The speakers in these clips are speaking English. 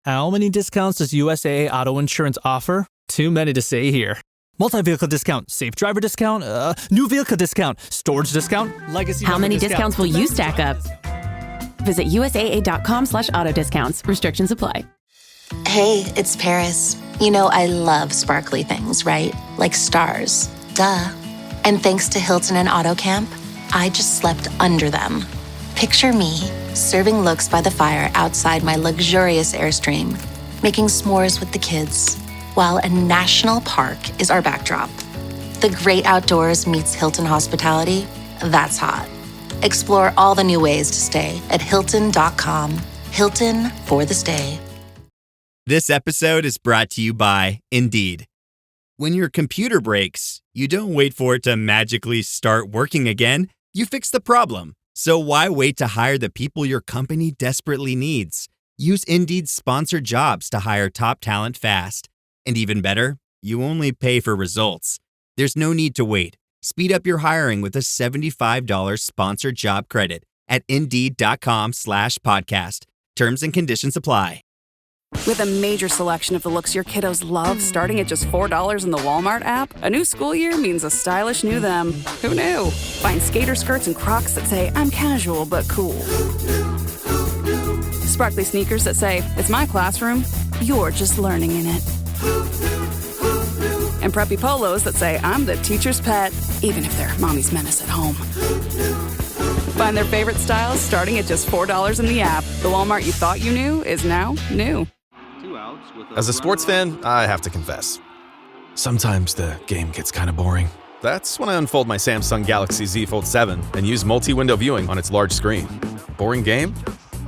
How many discounts does USAA Auto Insurance offer? Too many to say here. Multi-vehicle discount, safe driver discount, new vehicle discount, storage discount, legacy. How many discounts will you stack up? Visit USAA.com/auto discounts. Restrictions apply. Hey, it's Paris. You know I love sparkly things, right? Like stars. Duh. And thanks to Hilton and Auto Camp, I just slept under them. Picture me, serving looks by the fire outside my luxurious Airstream, making s'mores with the kids, while a national park is our backdrop. The great outdoors meets Hilton hospitality. That's hot. Explore all the new ways to stay at Hilton.com. Hilton for the stay. This episode is brought to you by Indeed. When your computer breaks, you don't wait for it to magically start working again. You fix the problem. So why wait to hire the people your company desperately needs? Use Indeed's sponsored jobs to hire top talent fast. And even better, you only pay for results. There's no need to wait. Speed up your hiring with a $75 sponsored job credit at Indeed.com/podcast. Terms and conditions apply. With a major selection of the looks your kiddos love starting at just $4 in the Walmart app, a new school year means a stylish new them. Who knew? Find skater skirts and Crocs that say, I'm casual but cool. Sparkly sneakers that say, it's my classroom, you're just learning in it. And preppy polos that say, I'm the teacher's pet, even if they're mommy's menace at home. Find their favorite styles starting at just $4 in the app. The Walmart you thought you knew is now new. As a sports fan, I have to confess. Sometimes the game gets kind of boring. That's when I unfold my Samsung Galaxy Z Fold 7 and use multi-window viewing on its large screen. Boring game?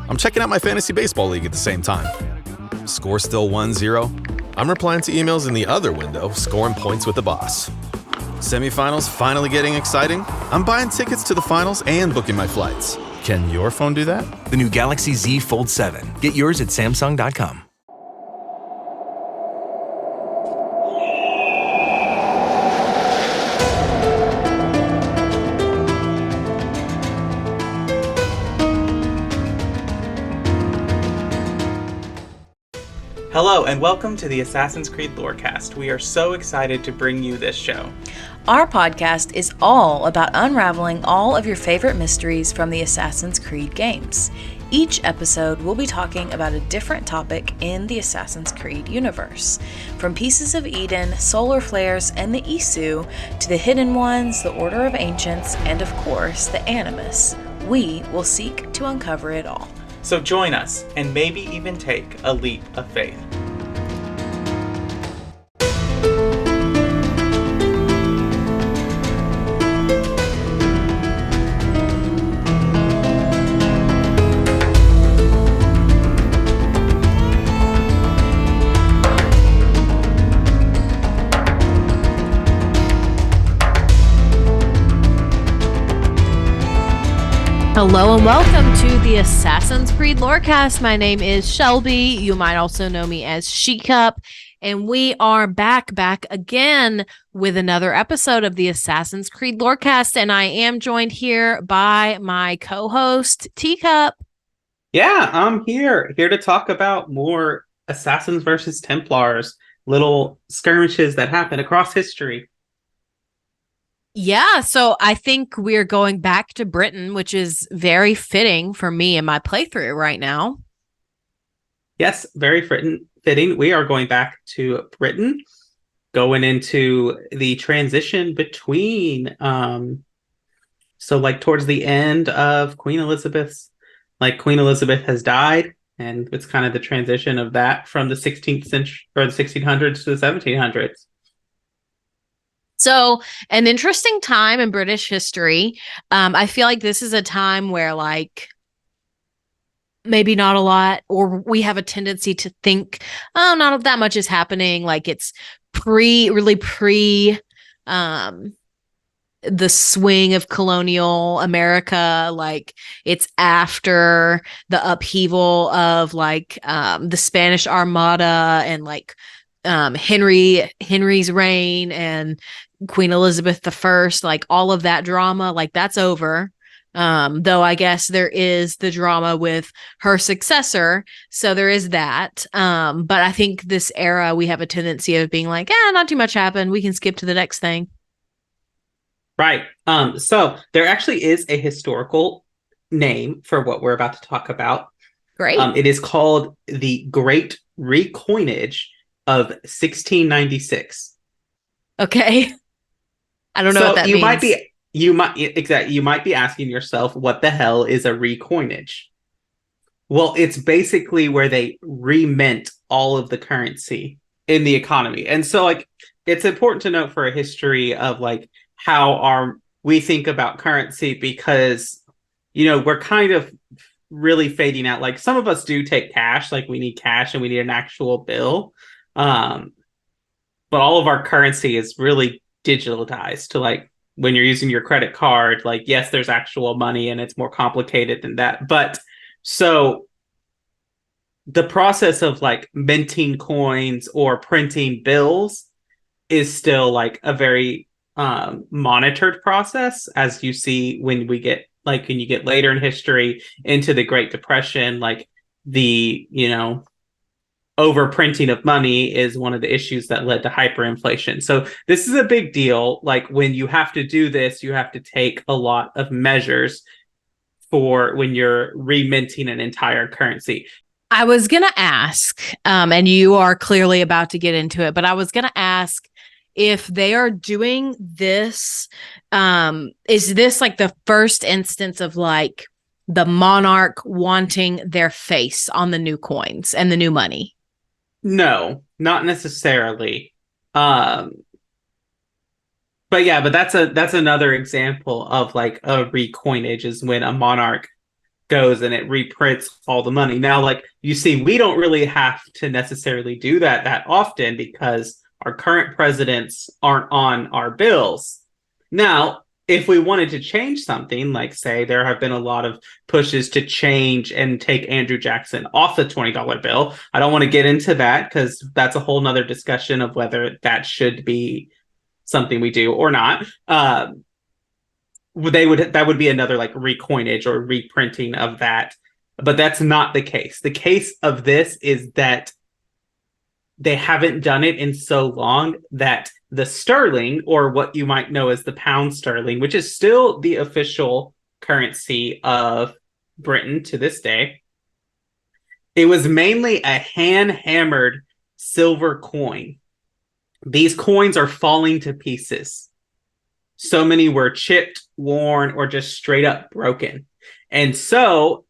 I'm checking out my fantasy baseball league at the same time. Score still 1-0? I'm replying to emails in the other window, scoring points with the boss. Semifinals finally getting exciting? I'm buying tickets to the finals and booking my flights. Can your phone do that? The new Galaxy Z Fold 7. Get yours at Samsung.com. Hello and welcome to the Assassin's Creed Lorecast. We are so excited to bring you this show. Our podcast is all about unraveling all of your favorite mysteries from the Assassin's Creed games. Each episode will be talking about a different topic in the Assassin's Creed universe. From Pieces of Eden, solar flares, and the Isu, to the Hidden Ones, the Order of Ancients, and of course, the Animus. We will seek to uncover it all. So join us and maybe even take a leap of faith. Hello and welcome to the Assassin's Creed Lorecast. My name is Shelby. You might also know me as She-Cup. And we are back again with another episode of the Assassin's Creed Lorecast. And I am joined here by my co-host, Teacup. Yeah, I'm here to talk about more Assassins versus Templars, little skirmishes that happen across history. Yeah, so I think we're going back to Britain, which is very fitting for me in my playthrough right now. Yes, very fitting. We are going back to Britain, going into the transition between, towards the end of Queen Elizabeth's, Queen Elizabeth has died, and it's kind of the transition of that from the 16th century or the 1600s to the 1700s. So an interesting time in British history. I feel like this is a time where maybe not a lot, or we have a tendency to think, oh, not that much is happening. Like it's pre the swing of colonial America. Like it's after the upheaval of the Spanish Armada and Henry's reign and Queen Elizabeth I, all of that drama, that's over. Though I guess there is the drama with her successor. So there is that. But I think this era, we have a tendency of being like, not too much happened. We can skip to the next thing. Right. So there actually is a historical name for what we're about to talk about. Great. It is called the Great Recoinage of 1696. Okay. I don't know what that means. You might be asking yourself, what the hell is a recoinage? Well, it's basically where they remint all of the currency in the economy. And so like it's important to note for a history of like how we think about currency, because we're kind of really fading out. Like some of us do take cash, like we need cash and we need an actual bill. But all of our currency is really digitalized to like when you're using your credit card, like, yes, there's actual money and it's more complicated than that. But so the process of like minting coins or printing bills is still like a very monitored process, as you see when you get later in history into the Great Depression, like the, overprinting of money is one of the issues that led to hyperinflation. So this is a big deal. Like when you have to do this, you have to take a lot of measures for when you're reminting an entire currency. I was going to ask, and you are clearly about to get into it, but I was going to ask if they are doing this, is this like the first instance of like the monarch wanting their face on the new coins and the new money? No, not necessarily. But that's another example of like a recoinage, is when a monarch goes and it reprints all the money. Now, like you see, we don't really have to necessarily do that often because our current presidents aren't on our bills. Now, if we wanted to change something, like say there have been a lot of pushes to change and take Andrew Jackson off the $20 bill. I don't want to get into that because that's a whole nother discussion of whether that should be something we do or not. That would be another like recoinage or reprinting of that. But that's not the case. The case of this is that they haven't done it in so long that the sterling, or what you might know as the pound sterling, which is still the official currency of Britain to this day, it was mainly a hand-hammered silver coin. These coins are falling to pieces. So many were chipped, worn, or just straight up broken. And so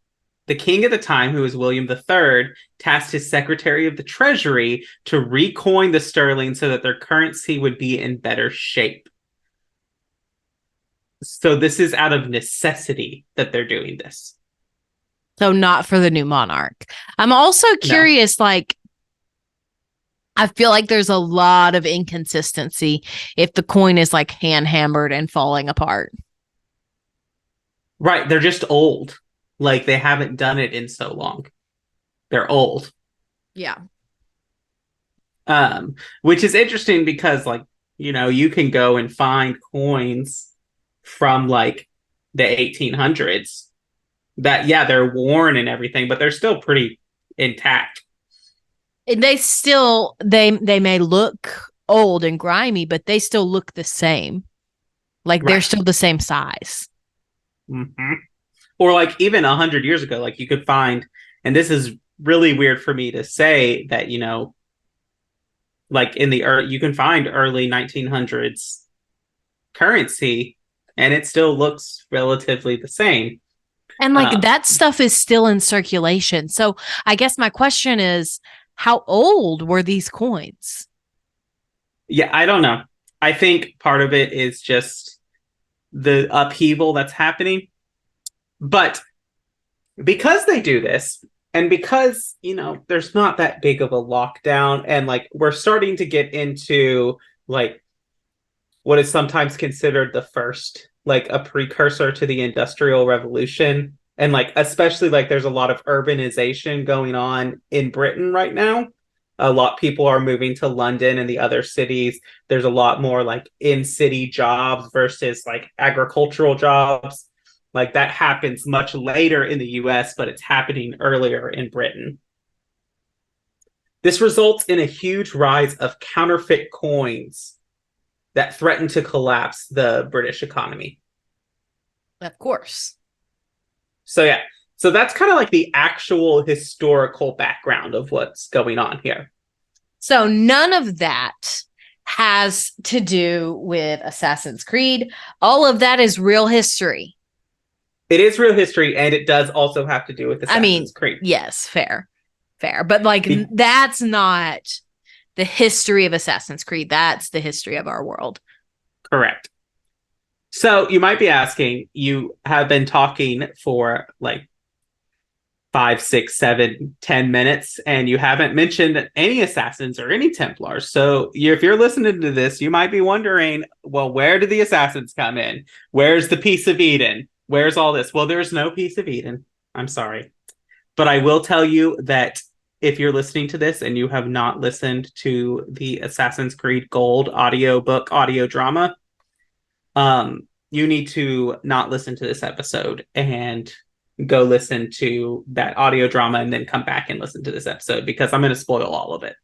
the king at the time, who was William III, tasked his Secretary of the Treasury to recoin the sterling so that their currency would be in better shape. So this is out of necessity that they're doing this. So not for the new monarch. I'm also curious, like, I feel like there's a lot of inconsistency if the coin is like hand hammered and falling apart. Right. They're just old. Like they haven't done it in so long. They're old. Yeah. Which is interesting because like, you can go and find coins from like the 1800s that, they're worn and everything, but they're still pretty intact. And they may look old and grimy, but they still look the same. Like they're still the same size. Mm-hmm. Or like even 100 years ago, like you could find, and this is really weird for me to say that, like you can find early 1900s currency and it still looks relatively the same. And like that stuff is still in circulation. So I guess my question is, how old were these coins? Yeah, I don't know. I think part of it is just the upheaval that's happening. But because they do this, and because, there's not that big of a lockdown, and like we're starting to get into like what is sometimes considered the first, like a precursor to the Industrial Revolution. And like, especially like there's a lot of urbanization going on in Britain right now. A lot of people are moving to London and the other cities. There's a lot more like in-city jobs versus like agricultural jobs. Like that happens much later in the US, but it's happening earlier in Britain. This results in a huge rise of counterfeit coins that threaten to collapse the British economy. Of course. So yeah, so that's kind of like the actual historical background of what's going on here. So none of that has to do with Assassin's Creed. All of that is real history. It is real history, and it does also have to do with Assassin's Creed. Yes, fair. But like, that's not the history of Assassin's Creed. That's the history of our world. Correct. So you might be asking, you have been talking for like 5, 6, 7, 10 minutes, and you haven't mentioned any assassins or any Templars. So if you're listening to this, you might be wondering, well, where do the assassins come in? Where's the Piece of Eden? Where's all this? Well, there's no Piece of Eden. I'm sorry. But I will tell you that if you're listening to this and you have not listened to the Assassin's Creed Gold audio drama, you need to not listen to this episode and go listen to that audio drama and then come back and listen to this episode, because I'm going to spoil all of it.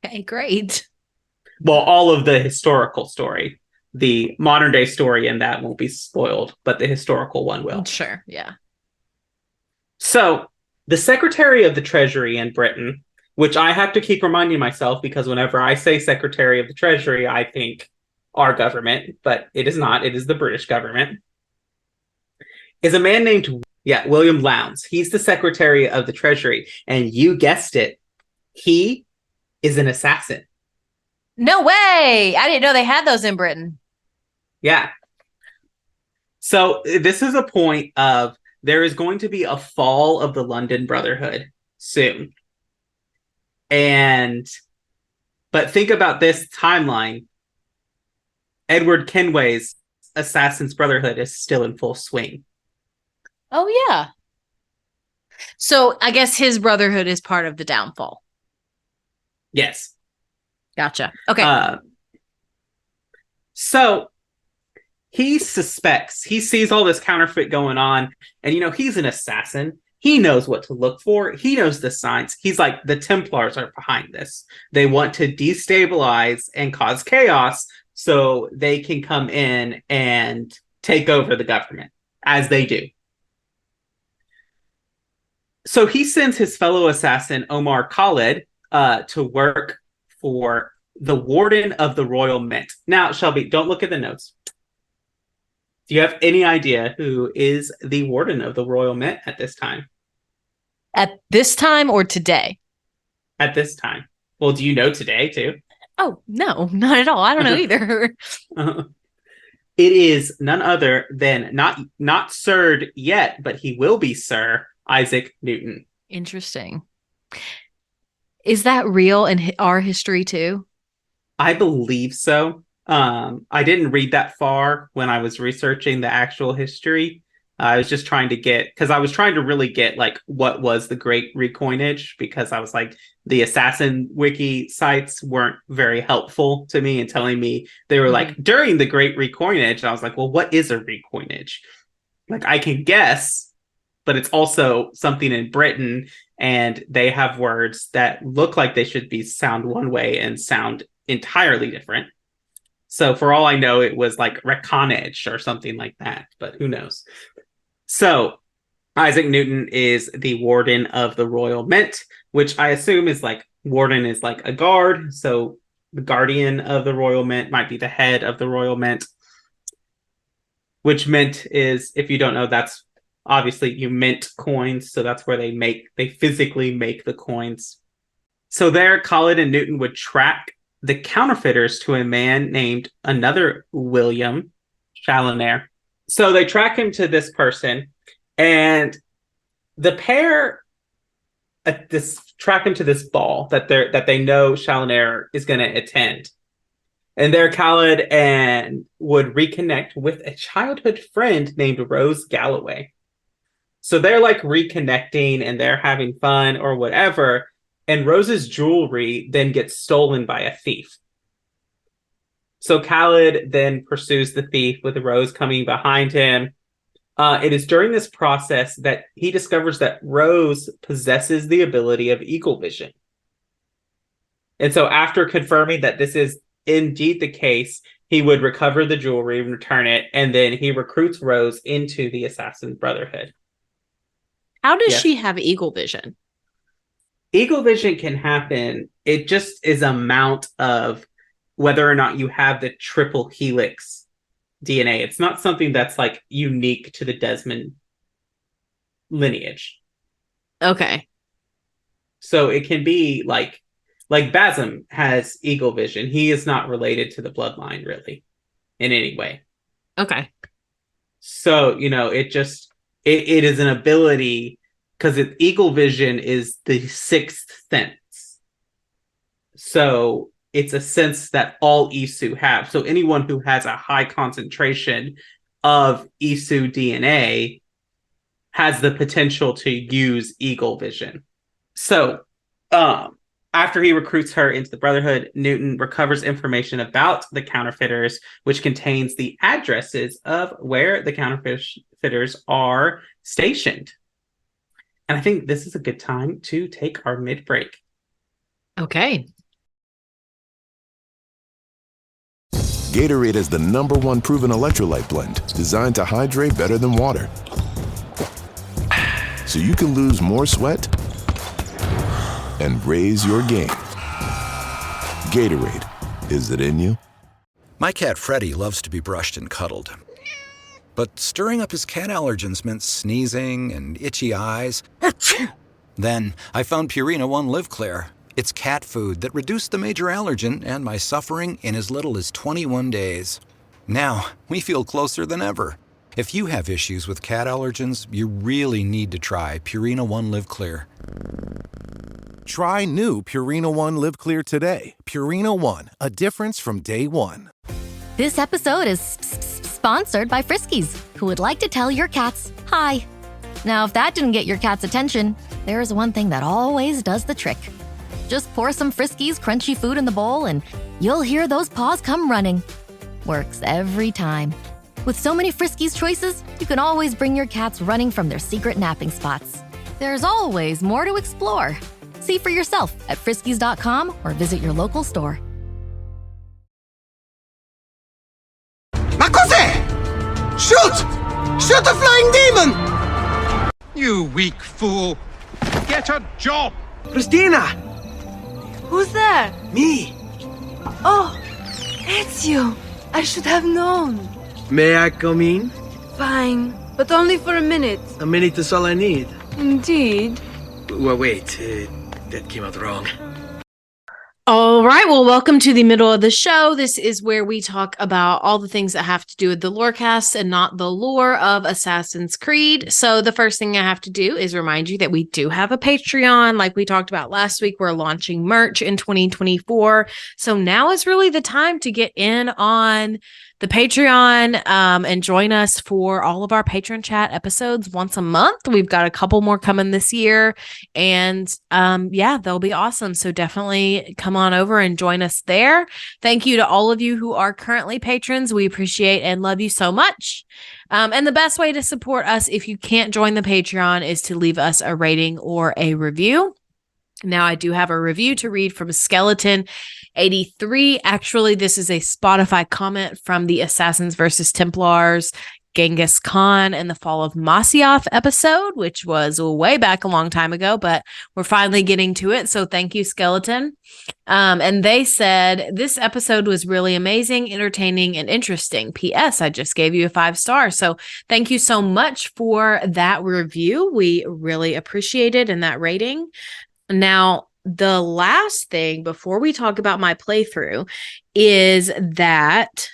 Okay, great. Well, all of the historical story. The modern day story in that won't be spoiled, but the historical one will. Sure, yeah. So, the Secretary of the Treasury in Britain, which I have to keep reminding myself, because whenever I say Secretary of the Treasury, I think our government, but it is not. It is the British government. Is a man named, William Lowndes. He's the Secretary of the Treasury. And you guessed it, he is an assassin. No way! I didn't know they had those in Britain. Yeah. So this is a point of there is going to be a fall of the London Brotherhood soon. But think about this timeline. Edward Kenway's Assassin's Brotherhood is still in full swing. Oh, yeah. So I guess his brotherhood is part of the downfall. Yes. Gotcha. Okay. So he sees all this counterfeit going on, and he's an assassin. He knows what to look for. He knows the signs. He's like, the Templars are behind this. They want to destabilize and cause chaos so they can come in and take over the government, as they do. So he sends his fellow assassin, Omar Khalid, to work for the Warden of the Royal Mint. Now, Shelby, don't look at the notes. Do you have any idea who is the Warden of the Royal Mint at this time? At this time or today? At this time. Well, do you know today, too? Oh, no, not at all. I don't know either. It is none other than not Sir yet, but he will be Sir Isaac Newton. Interesting. Is that real in our history too? I believe so. I didn't read that far when I was researching the actual history. I was just trying to really get like what was the Great Recoinage, because I was like, the Assassin Wiki sites weren't very helpful to me in telling me. They were like, during the Great Recoinage, and I was like, well, what is a recoinage? Like, I can guess, but it's also something in Britain, and they have words that look like they should sound one way and sound entirely different. So for all I know, it was like Recoinage or something like that, but who knows? So Isaac Newton is the Warden of the Royal Mint, which I assume is like, Warden is like a guard. So the Guardian of the Royal Mint might be the head of the Royal Mint, which mint is, if you don't know, that's obviously you mint coins. So that's where they physically make the coins. So there, Khalid and Newton would track the counterfeiters to a man named another William Challoner. So they track him to this person, and the pair track him to this ball that they know Challoner is going to attend. And there, Khalid would reconnect with a childhood friend named Rose Galloway. So they're like reconnecting and they're having fun or whatever. And Rose's jewelry then gets stolen by a thief. So Khalid then pursues the thief with Rose coming behind him. It is during this process that he discovers that Rose possesses the ability of eagle vision. And so after confirming that this is indeed the case, he would recover the jewelry and return it, and then he recruits Rose into the Assassin's Brotherhood. How does she have eagle vision? Eagle vision can happen. It just is a amount of whether or not you have the triple helix DNA. It's not something that's like unique to the Desmond lineage. Okay. So it can be like Basim has eagle vision. He is not related to the bloodline really in any way. Okay. So, it is an ability because eagle vision is the sixth sense. So it's a sense that all Isu have. So anyone who has a high concentration of Isu DNA has the potential to use eagle vision. So, after he recruits her into the Brotherhood, Newton recovers information about the counterfeiters, which contains the addresses of where the counterfeiters are stationed. And I think this is a good time to take our mid-break. Okay. Gatorade is the #1 proven electrolyte blend designed to hydrate better than water. So you can lose more sweat and raise your game. Gatorade, is it in you? My cat Freddie loves to be brushed and cuddled. But stirring up his cat allergens meant sneezing and itchy eyes. Then I found Purina One Live Clear. It's cat food that reduced the major allergen and my suffering in as little as 21 days. Now, we feel closer than ever. If you have issues with cat allergens, you really need to try Purina One Live Clear. Try new Purina One Live Clear today. Purina One, a difference from day one. This episode is sponsored by Friskies, who would like to tell your cats hi. Now, if that didn't get your cat's attention, there is one thing that always does the trick. Just pour some Friskies crunchy food in the bowl and you'll hear those paws come running. Works every time. With so many Friskies choices, you can always bring your cats running from their secret napping spots. There's always more to explore. See for yourself at friskies.com or visit your local store. Ma cos'è? Shoot! Shoot a flying demon! You weak fool! Get a job! Christina! Who's there? Me! Oh, it's you. I should have known. May I come in? Fine, but only for a minute. A minute is all I need. Indeed. Well, wait, that came out wrong. All right. Well, welcome to the middle of the show. This is where we talk about all the things that have to do with the lorecast and not the lore of Assassin's Creed. So the first thing I have to do is remind you that we do have a Patreon. Like we talked about last week, we're launching merch in 2024. So now is really the time to get in on the Patreon and join us for all of our patron chat episodes once a month. We've got a couple more coming this year, and they'll be awesome. So definitely come on over and join us there. Thank you to all of you who are currently patrons. We appreciate and love you so much. And the best way to support us if you can't join the Patreon is to leave us a rating or a review. Now, I do have a review to read from Skeleton83. Actually, this is a Spotify comment from the Assassins versus Templars, Genghis Khan and the Fall of Masyaf episode, which was way back a long time ago, but we're finally getting to it. So thank you, Skeleton. And they said, this episode was really amazing, entertaining, and interesting. P.S. I just gave you a 5 stars. So thank you so much for that review. We really appreciate it and that rating. Now, the last thing before we talk about my playthrough is that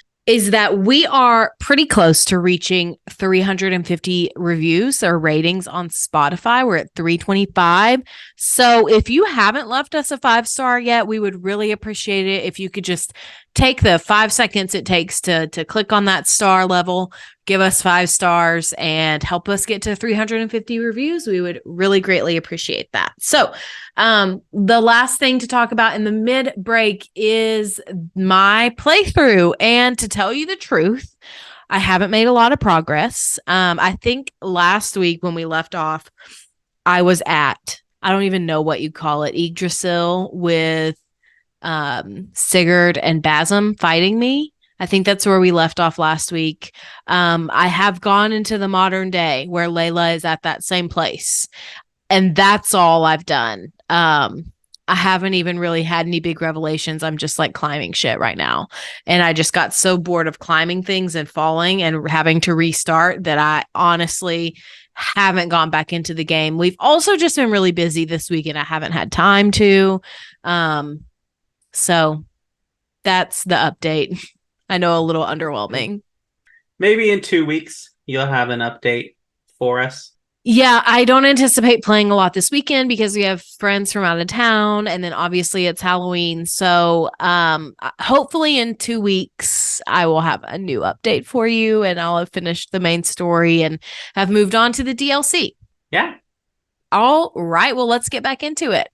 we are pretty close to reaching 350 reviews or ratings on Spotify. We're at 325. So if you haven't left us a 5-star yet, we would really appreciate it if you could just take the 5 seconds it takes to click on that star level, give us 5 stars, and help us get to 350 reviews. We would really greatly appreciate that. So the last thing to talk about in the mid break is my playthrough. And to tell you the truth, I haven't made a lot of progress. I think last week when we left off, I was at, I don't even know what you call it, Yggdrasil with Sigurd and Basm fighting me. I think that's where we left off last week. I have gone into the modern day where Layla is at that same place. And that's all I've done. I haven't even really had any big revelations. I'm just like climbing shit right now. And I just got so bored of climbing things and falling and having to restart that I honestly haven't gone back into the game. We've also just been really busy this week and I haven't had time to. So that's the update. I know, a little underwhelming. Maybe in 2 weeks, you'll have an update for us. Yeah, I don't anticipate playing a lot this weekend because we have friends from out of town, and then obviously it's Halloween. So hopefully in 2 weeks, I will have a new update for you, and I'll have finished the main story and have moved on to the DLC. Yeah. All right, well, let's get back into it.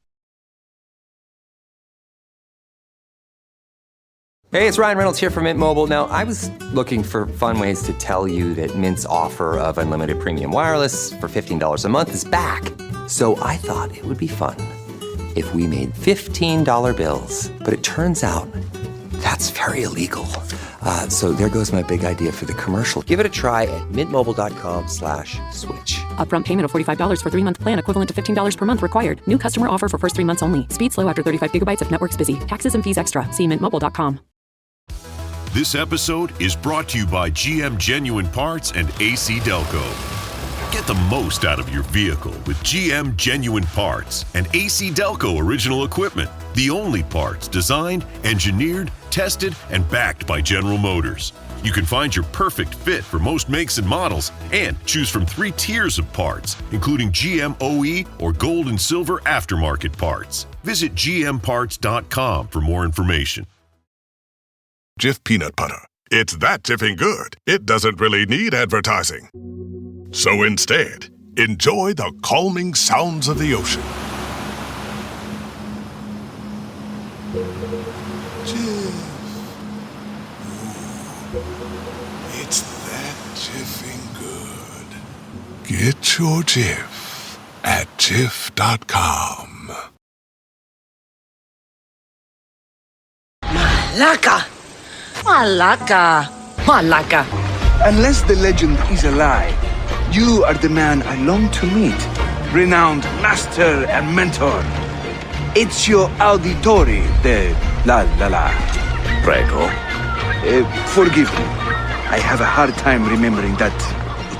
Hey, it's Ryan Reynolds here from Mint Mobile. Now, I was looking for fun ways to tell you that Mint's offer of unlimited premium wireless for $15 a month is back. So I thought it would be fun if we made $15 bills. But it turns out that's very illegal. So there goes my big idea for the commercial. Give it a try at mintmobile.com/switch. Upfront payment of $45 for 3-month plan, equivalent to $15 per month required. New customer offer for first 3 months only. Speed slow after 35 gigabytes if network's busy. Taxes and fees extra. See mintmobile.com. This episode is brought to you by GM Genuine Parts and AC Delco. Get the most out of your vehicle with GM Genuine Parts and AC Delco original equipment. The only parts designed, engineered, tested, and backed by General Motors. You can find your perfect fit for most makes and models and choose from 3 tiers of parts, including GM OE or gold and silver aftermarket parts. Visit gmparts.com for more information. Jif peanut butter. It's that jiffing good, it doesn't really need advertising. So instead, enjoy the calming sounds of the ocean. Jif. Ooh, it's that jiffing good. Get your Jif at jif.com. Malaka! Malaka! Malaka! Unless the legend is a lie, you are the man I long to meet. Renowned master and mentor. It's your auditori de la la la. Prego. Forgive me. I have a hard time remembering that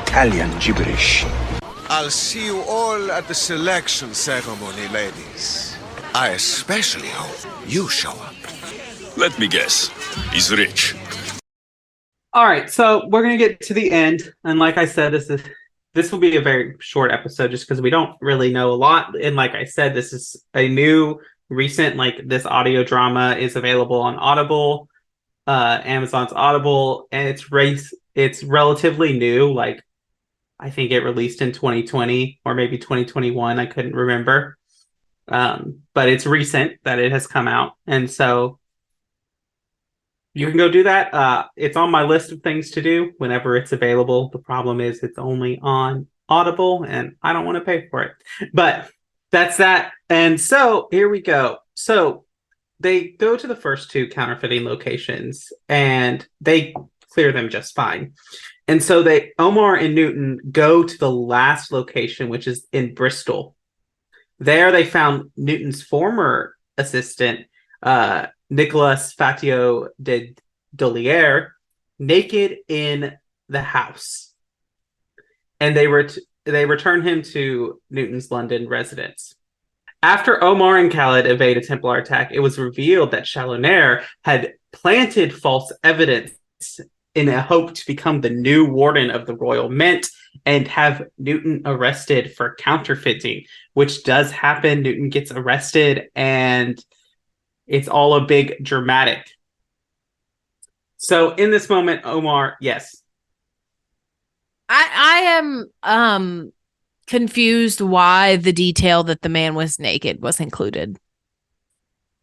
Italian gibberish. I'll see you all at the selection ceremony, ladies. I especially hope you show up. Let me guess. He's rich. All right, so we're gonna get to the end, and like I said, this will be a very short episode just because we don't really know a lot. And like I said, this is a new, recent, like this audio drama is available on Audible, Amazon's Audible, and it's relatively new. Like I think it released in 2020 or maybe 2021. I couldn't remember, but it's recent that it has come out, and so. You can go do that. It's on my list of things to do whenever it's available. The problem is it's only on Audible, and I don't want to pay for it. But that's that. And so here we go. So they go to the first 2 counterfeiting locations, and they clear them just fine. And so Omar and Newton go to the last location, which is in Bristol. There they found Newton's former assistant, Nicolas Fatio de Dolier, naked in the house, and they return him to Newton's London residence. After Omar and Khaled evade a Templar attack, it was revealed that Challoner had planted false evidence in a hope to become the new warden of the Royal Mint and have Newton arrested for counterfeiting, which does happen. Newton gets arrested, and it's all a big dramatic. So in this moment, Omar, yes. I am confused why the detail that the man was naked was included.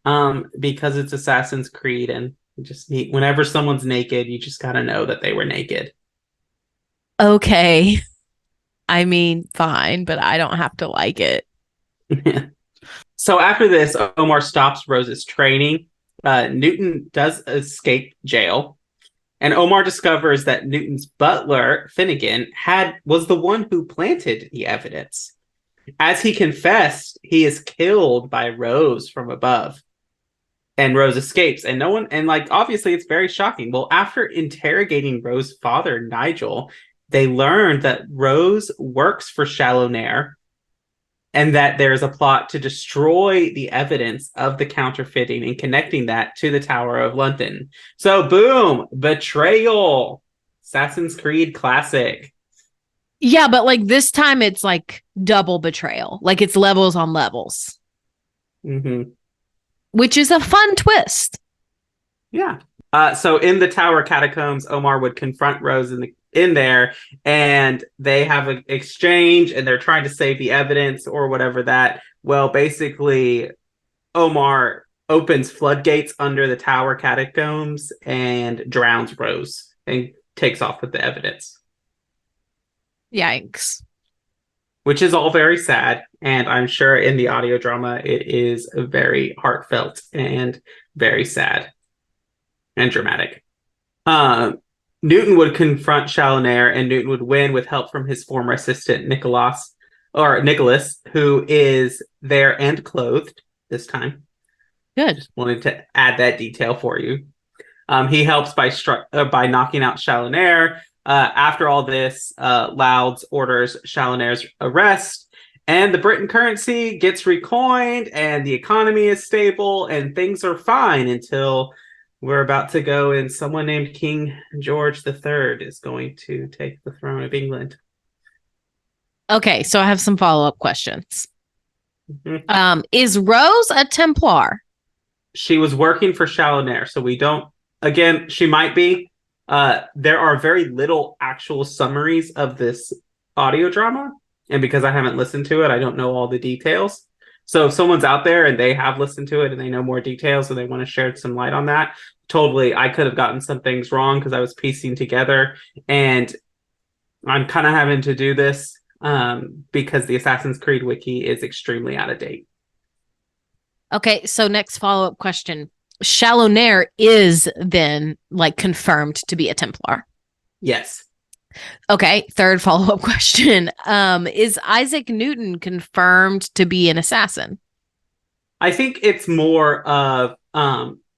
Because it's Assassin's Creed, and you just need, whenever someone's naked, you just gotta know that they were naked. Okay. I mean, fine, but I don't have to like it. So after this, Omar stops Rose's training. Newton does escape jail, and Omar discovers that Newton's butler, Finnegan, was the one who planted the evidence. As he confessed, he is killed by Rose from above. And Rose escapes, and no one, and like, obviously it's very shocking. Well, after interrogating Rose's father, Nigel, they learned that Rose works for Challoner and that there's a plot to destroy the evidence of the counterfeiting and connecting that to the Tower of London. So, boom, betrayal. Assassin's Creed classic. Yeah, but like this time it's like double betrayal. Like it's levels on levels. Mm-hmm. Which is a fun twist. Yeah. So in the Tower catacombs, Omar would confront Rose in there, and they have an exchange, and they're trying to save the evidence or whatever that. Well, basically, Omar opens floodgates under the Tower catacombs and drowns Rose and takes off with the evidence. Yikes. Which is all very sad, and I'm sure in the audio drama it is very heartfelt and very sad and dramatic. Newton would confront Challoner, and Newton would win with help from his former assistant Nicholas, who is there and clothed this time. Good. Just wanted to add that detail for you. He helps by knocking out Challoner. After all this, Louds orders Challoner's arrest, and the Britain currency gets recoined, and the economy is stable, and things are fine until we're about to go, and someone named King George III is going to take the throne of England. Okay, so I have some follow-up questions. Mm-hmm. Is Rose a Templar? She was working for Challoner, so we don't... Again, she might be. There are very little actual summaries of this audio drama, and because I haven't listened to it, I don't know all the details. So if someone's out there and they have listened to it and they know more details and they want to shed some light on that, totally, I could have gotten some things wrong because I was piecing together, and I'm kind of having to do this because the Assassin's Creed Wiki is extremely out of date. Okay, so next follow-up question. Challoner is then like confirmed to be a Templar. Yes. Okay, third follow-up question. Is Isaac Newton confirmed to be an assassin? I think it's more of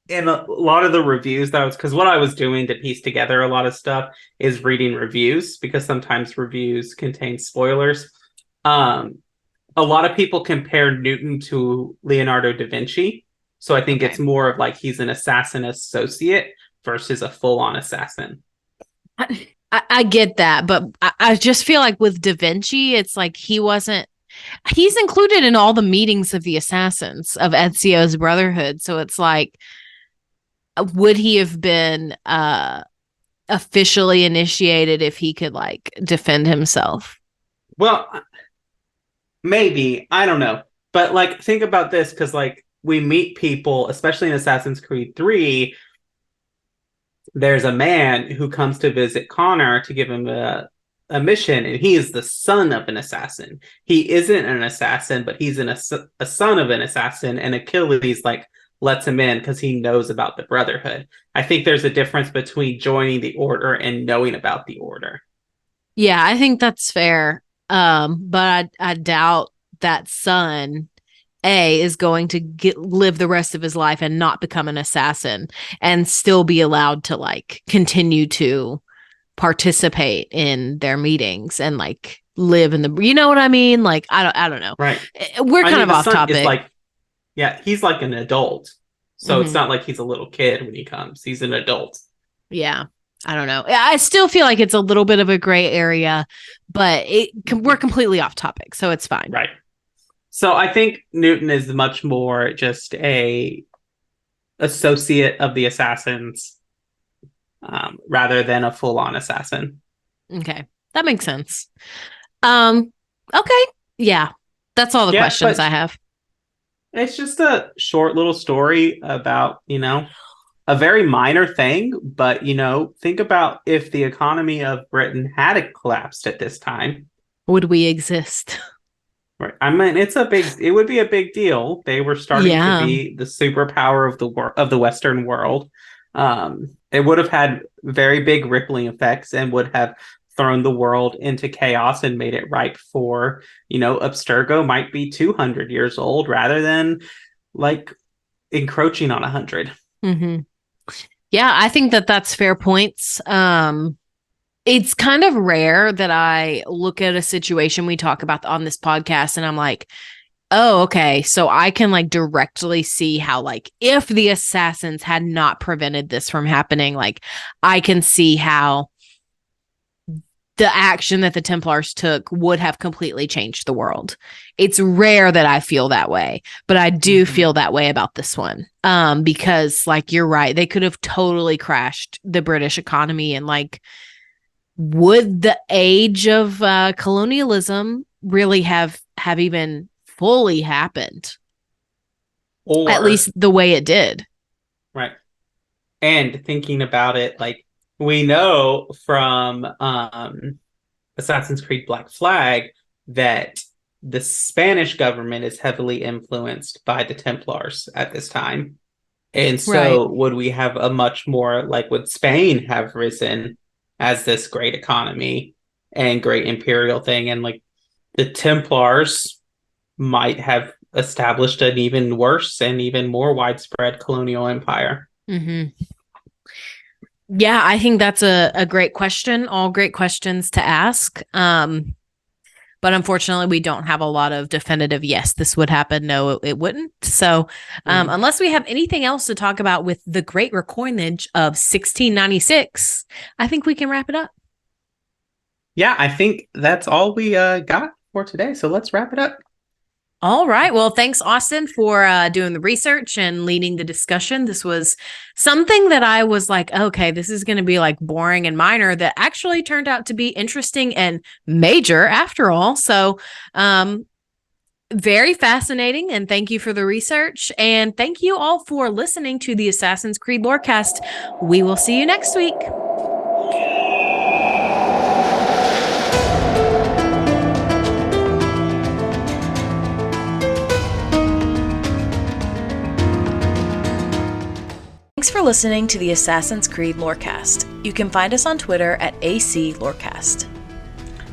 in a lot of the reviews that was, because what I was doing to piece together a lot of stuff is reading reviews, because sometimes reviews contain spoilers. A lot of people compare Newton to Leonardo da Vinci. So I think it's more of like he's an assassin associate versus a full-on assassin. I get that, but I just feel like with Da Vinci, it's like he's included in all the meetings of the assassins of Ezio's Brotherhood. So it's like, would he have been officially initiated if he could like defend himself? Well, maybe. I don't know. But like, think about this, because like we meet people, especially in Assassin's Creed 3, there's a man who comes to visit Connor to give him a mission, and he is the son of an assassin. He isn't an assassin, but he's a son of an assassin, and Achilles like lets him in because he knows about the Brotherhood. I think there's a difference between joining the Order and knowing about the Order. Yeah, I think that's fair. But I doubt that son is going to live the rest of his life and not become an assassin and still be allowed to like continue to participate in their meetings and like live in the, you know what I mean? Like, I don't know. Right. We're kind of off topic. Like, yeah, he's like an adult. So it's not like he's a little kid when he comes. He's an adult. Yeah. I don't know. I still feel like it's a little bit of a gray area, but we're completely off topic. So it's fine. Right. So I think Newton is much more just a associate of the assassins rather than a full-on assassin. Okay. That makes sense. Okay. Yeah. That's all the questions I have. It's just a short little story about, a very minor thing, but, think about if the economy of Britain had collapsed at this time. Would we exist? Right. I mean, it would be a big deal. They were starting to be the superpower of the Western world. It would have had very big rippling effects and would have thrown the world into chaos and made it ripe for, Abstergo might be 200 years old rather than like encroaching on 100. Mm-hmm. Yeah, I think that's fair points. It's kind of rare that I look at a situation we talk about on this podcast and I'm like, oh, okay. So I can like directly see how like if the assassins had not prevented this from happening, like I can see how the action that the Templars took would have completely changed the world. It's rare that I feel that way, but I do feel that way about this one. Because like, you're right. They could have totally crashed the British economy and like, would the age of colonialism really have even fully happened? Or at least the way it did. Right. And thinking about it, like we know from Assassin's Creed Black Flag that the Spanish government is heavily influenced by the Templars at this time. And so would we have a much more, like, would Spain have risen as this great economy and great imperial thing? And like the Templars might have established an even worse and even more widespread colonial empire. Mm-hmm. Yeah, I think that's a great question. All great questions to ask. But unfortunately, we don't have a lot of definitive, yes, this would happen. No, it wouldn't. So unless we have anything else to talk about with the Great Recoinage of 1696, I think we can wrap it up. Yeah, I think that's all we got for today. So let's wrap it up. All right. Well, thanks, Austin, for doing the research and leading the discussion. This was something that I was like, okay, this is going to be like boring and minor, that actually turned out to be interesting and major after all. So very fascinating. And thank you for the research. And thank you all for listening to the Assassin's Creed Lorecast. We will see you next week. Thanks for listening to the Assassin's Creed Lorecast. You can find us on Twitter at AC Lorecast.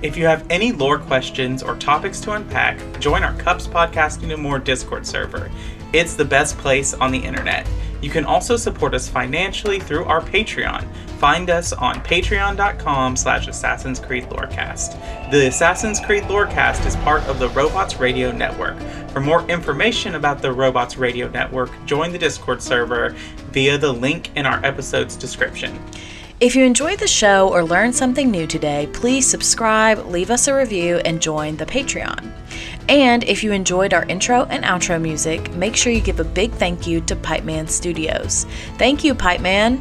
If you have any lore questions or topics to unpack, join our Cups Podcasting and More Discord server. It's the best place on the internet. You can also support us financially through our Patreon. Find us on patreon.com/Assassin's Creed Lorecast. The Assassin's Creed Lorecast is part of the Robots Radio Network. For more information about the Robots Radio Network, join the Discord server via the link in our episode's description. If you enjoyed the show or learned something new today, please subscribe, leave us a review, and join the Patreon. And if you enjoyed our intro and outro music, make sure you give a big thank you to Pipeman Studios. Thank you, Pipeman.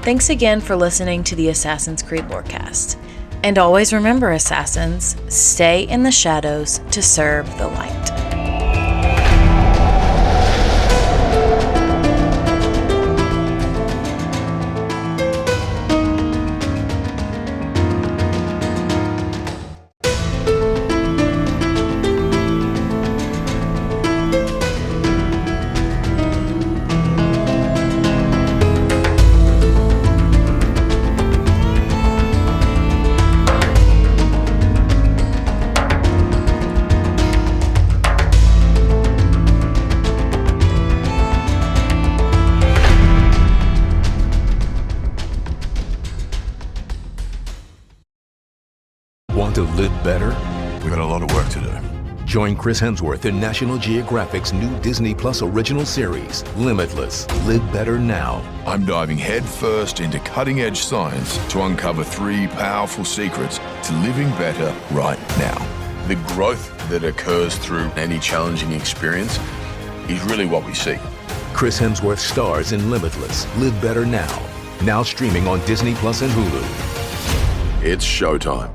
Thanks again for listening to the Assassin's Creed Lorecast. And always remember, Assassins, stay in the shadows to serve the light. Want to live better? We've got a lot of work to do. Join Chris Hemsworth in National Geographic's new Disney Plus original series, Limitless. Live Better Now. I'm diving headfirst into cutting-edge science to uncover 3 powerful secrets to living better right now. The growth that occurs through any challenging experience is really what we seek. Chris Hemsworth stars in Limitless. Live Better Now. Now streaming on Disney Plus and Hulu. It's showtime.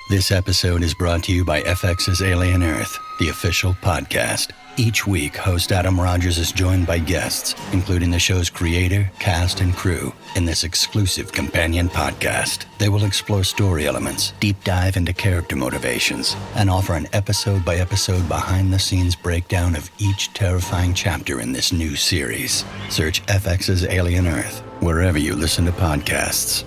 This episode is brought to you by FX's Alien Earth, the official podcast. Each week, host Adam Rogers is joined by guests, including the show's creator, cast, and crew, in this exclusive companion podcast. They will explore story elements, deep dive into character motivations, and offer an episode-by-episode behind-the-scenes breakdown of each terrifying chapter in this new series. Search FX's Alien Earth wherever you listen to podcasts.